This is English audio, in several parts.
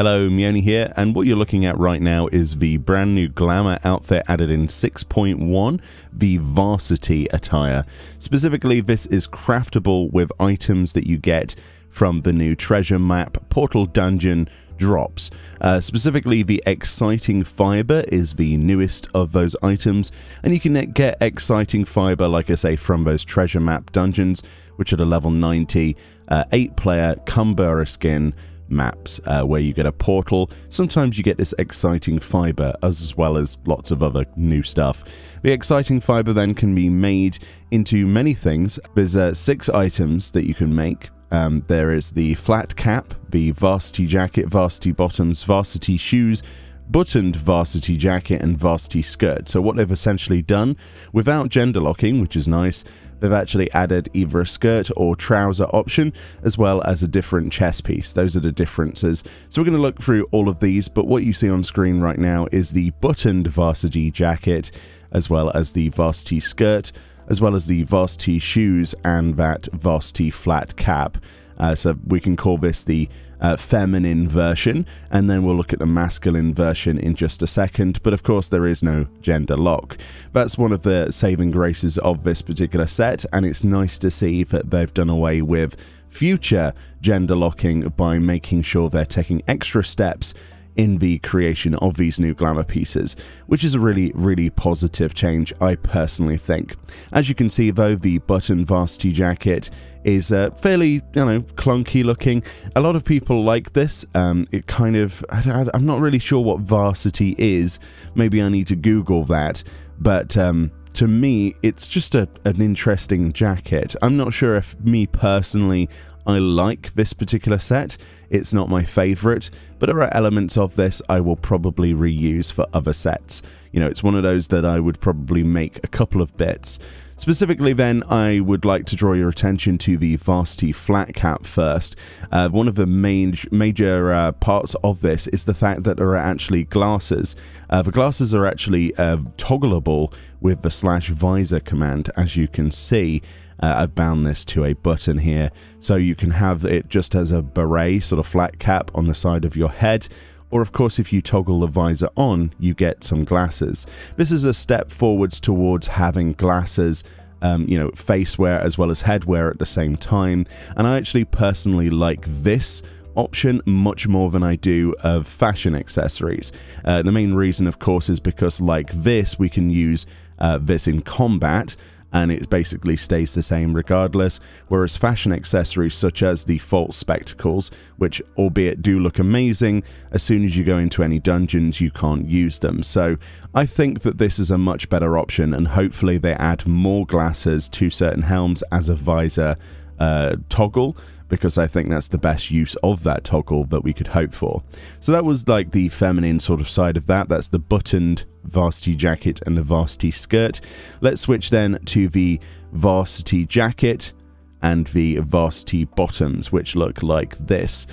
Hello, Meoni here, and what you're looking at right now is the brand new glamour outfit added in 6.1, the Varsity Attire. Specifically, this is craftable with items that you get from the new treasure map portal dungeon drops. Specifically, the exciting fiber is the newest of those items, and you can get exciting fiber, like I say, from those treasure map dungeons, which are the level 90 8-player Cumbera skin maps, where you get a portal. Sometimes you get this exciting fiber as well as lots of other new stuff. The exciting fiber then can be made into many things. There's 6 items that you can make. There is the flat cap, the varsity jacket, varsity bottoms, varsity shoes, buttoned varsity jacket, and varsity skirt. So what they've essentially done, without gender locking, which is nice, they've actually added either a skirt or trouser option, as well as a different chest piece. Those are the differences. So we're going to look through all of these, but what you see on screen right now is the buttoned varsity jacket, as well as the varsity skirt, as well as the varsity shoes and that varsity flat cap. So we can call this the feminine version, and then we'll look at the masculine version in just a second. But of course, there is no gender lock. That's one of the saving graces of this particular set, and it's nice to see that they've done away with future gender locking by making sure they're taking extra steps in the creation of these new glamour pieces, which is a really positive change, I personally think. As you can see though, the button varsity jacket is fairly, clunky looking. A lot of people like this. It kind of, I'm not really sure what varsity is. Maybe I need to Google that, but to me, it's just an interesting jacket. I'm not sure if me personally I like this particular set. It's not my favorite, but there are elements of this I will probably reuse for other sets. It's one of those that I would probably make a couple of bits. Specifically then, I would like to draw your attention to the varsity flat cap first. One of the major parts of this is the fact that there are actually glasses. The glasses are actually toggleable with the /visor command, as you can see. I've bound this to a button here, so you can have it just as a beret, sort of flat cap on the side of your head, or of course if you toggle the visor on, you get some glasses. This is a step forwards towards having glasses, face wear as well as head wear at the same time, and I actually personally like this option much more than I do of fashion accessories. The main reason, of course, is because like this, we can use this in combat, and it basically stays the same regardless, whereas fashion accessories such as the false spectacles, which albeit do look amazing, as soon as you go into any dungeons you can't use them. So I think that this is a much better option, and hopefully they add more glasses to certain helms as a visor toggle, because I think that's the best use of that toggle that we could hope for. So that was like the feminine sort of side of that. That's the buttoned varsity jacket and the varsity skirt. Let's switch then to the varsity jacket and the varsity bottoms, which look like this.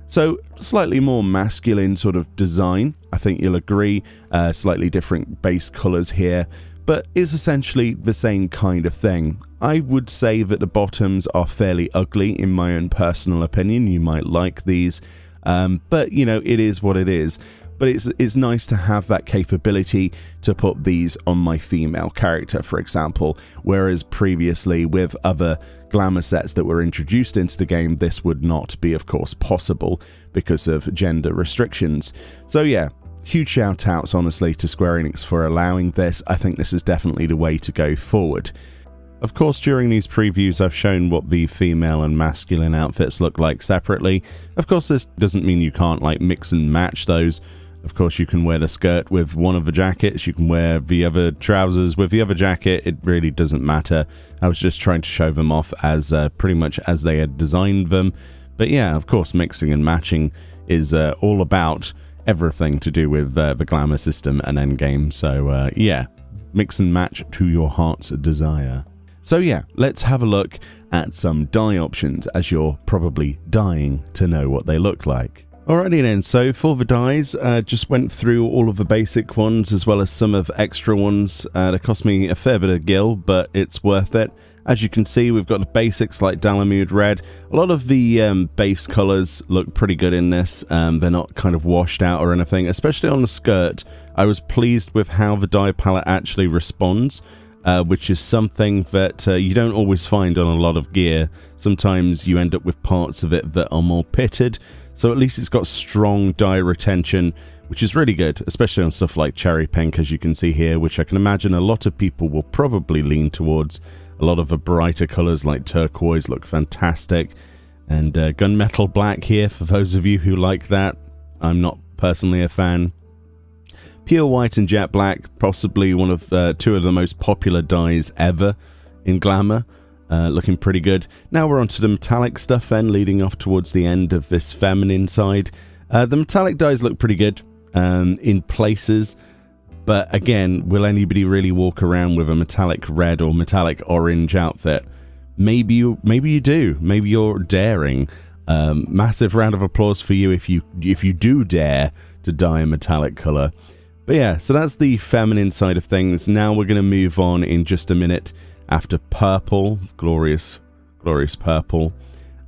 So slightly more masculine sort of design, I think you'll agree. Slightly different base colors here, but it's essentially the same kind of thing. I would say that the bottoms are fairly ugly in my own personal opinion. You might like these, but it is what it is. But it's nice to have that capability to put these on my female character, for example, whereas previously with other glamour sets that were introduced into the game, this would not be, of course, possible because of gender restrictions. So yeah, huge shout outs honestly to Square Enix for allowing this. I think this is definitely the way to go forward. Of course, during these previews I've shown what the female and masculine outfits look like separately. Of course, this doesn't mean you can't mix and match those. Of course, you can wear the skirt with one of the jackets, you can wear the other trousers with the other jacket, it really doesn't matter. I was just trying to show them off as pretty much as they had designed them. But yeah, of course, mixing and matching is all about everything to do with the glamour system and endgame. So yeah, mix and match to your heart's desire. So yeah, let's have a look at some dye options, as you're probably dying to know what they look like. Alrighty then, so for the dyes, just went through all of the basic ones as well as some of extra ones. They cost me a fair bit of gil, but it's worth it. As you can see, we've got the basics like DALAMUD red. A lot of the base colours look pretty good in this. They're not kind of washed out or anything, especially on the skirt. I was pleased with how the dye palette actually responds, which is something that you don't always find on a lot of gear. Sometimes you end up with parts of it that are more pitted. So at least it's got strong dye retention, which is really good, especially on stuff like cherry pink, as you can see here, which I can imagine a lot of people will probably lean towards. A lot of the brighter colours like turquoise look fantastic. And gunmetal black here, for those of you who like that. I'm not personally a fan. Pure white and jet black, possibly one of two of the most popular dyes ever in Glamour. Looking pretty good. Now we're onto the metallic stuff then, leading off towards the end of this feminine side. The metallic dyes look pretty good in places, but again, will anybody really walk around with a metallic red or metallic orange outfit? Maybe you do. Maybe you're daring. Massive round of applause for you if you do dare to dye a metallic color. But yeah, so that's the feminine side of things. Now we're going to move on in just a minute after purple, glorious purple,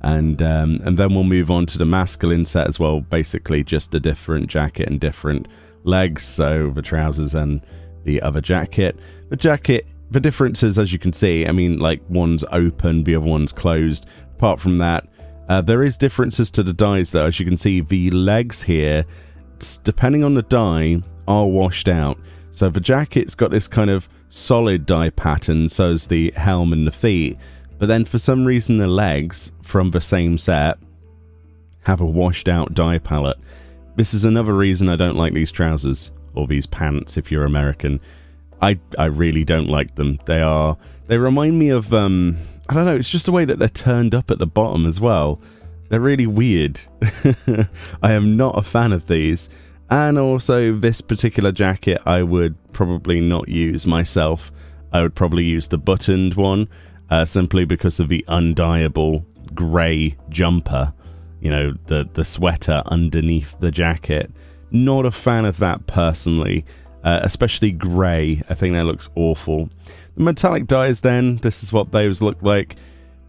and then we'll move on to the masculine set as well. Basically, just a different jacket and different legs. So the trousers and the other jacket. The differences, as you can see, I mean, like one's open, the other one's closed. Apart from that, there is differences to the dyes though. As you can see, the legs here, depending on the dye, are washed out. So the jacket's got this kind of solid dye pattern, so is the helm and the feet, but then for some reason the legs from the same set have a washed out dye palette. This is another reason I don't like these trousers or these pants if you're American. I really don't like them. They remind me of I don't know, it's just the way that they're turned up at the bottom as well. They're really weird. I am not a fan of these. And also this particular jacket I would probably not use myself. I would probably use the buttoned one, simply because of the undyeable grey jumper. You know, the sweater underneath the jacket. Not a fan of that personally, especially grey. I think that looks awful. The metallic dyes then, this is what those look like.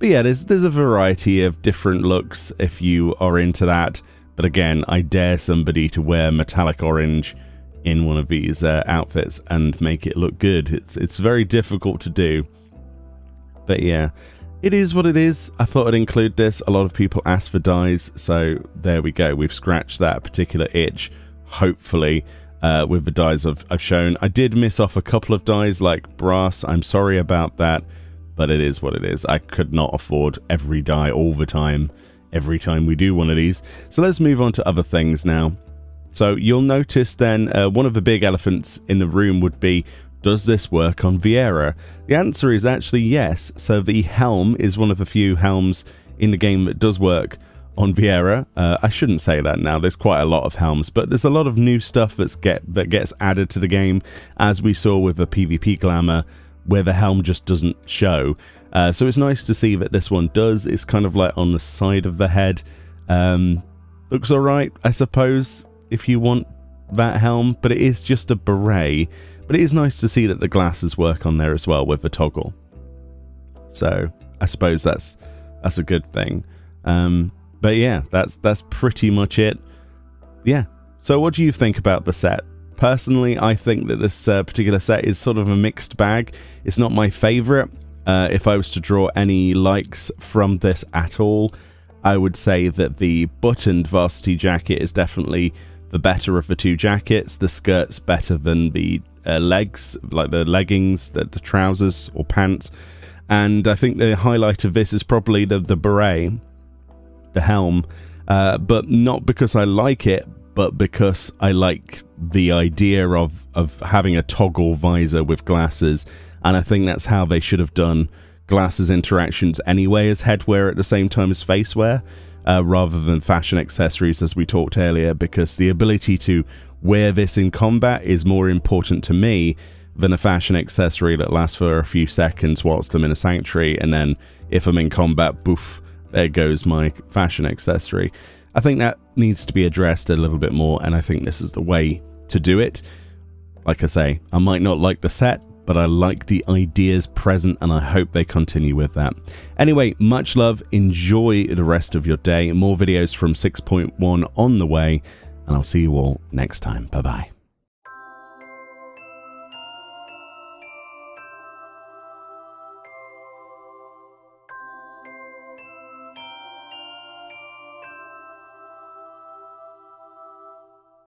But yeah, there's a variety of different looks if you are into that. But again, I dare somebody to wear metallic orange in one of these outfits and make it look good. It's very difficult to do. But yeah, it is what it is. I thought I'd include this. A lot of people ask for dyes, so there we go. We've scratched that particular itch, hopefully, with the dyes I've shown. I did miss off a couple of dyes like brass. I'm sorry about that, but it is what it is. I could not afford every dye all the time. Every time we do one of these. So let's move on to other things now. So you'll notice then one of the big elephants in the room would be, does this work on Viera? The answer is actually yes. So the helm is one of the few helms in the game that does work on Viera. I shouldn't say that now, there's quite a lot of helms, but there's a lot of new stuff that gets added to the game, as we saw with the PvP Glamour, where the helm just doesn't show. So it's nice to see that this one does. It's kind of like on the side of the head. Looks alright, I suppose, if you want that helm, but it is just a beret. But it is nice to see that the glasses work on there as well with the toggle. So I suppose that's a good thing. But yeah, that's pretty much it. Yeah. So what do you think about the set? Personally, I think that this particular set is sort of a mixed bag. It's not my favourite. If I was to draw any likes from this at all, I would say that the buttoned varsity jacket is definitely the better of the two jackets. The skirt's better than the legs, like the leggings, the trousers or pants. And I think the highlight of this is probably the beret, the helm, but not because I like it, but because I like the idea of having a toggle visor with glasses. And I think that's how they should have done glasses interactions anyway, as headwear at the same time as facewear, rather than fashion accessories as we talked earlier, because the ability to wear this in combat is more important to me than a fashion accessory that lasts for a few seconds whilst I'm in a sanctuary, and then if I'm in combat, boof, there goes my fashion accessory. I think that needs to be addressed a little bit more, and I think this is the way to do it. Like I say, I might not like the set, but I like the ideas present, and I hope they continue with that. Anyway, much love, enjoy the rest of your day. More videos from 6.1 on the way, and I'll see you all next time. Bye-bye.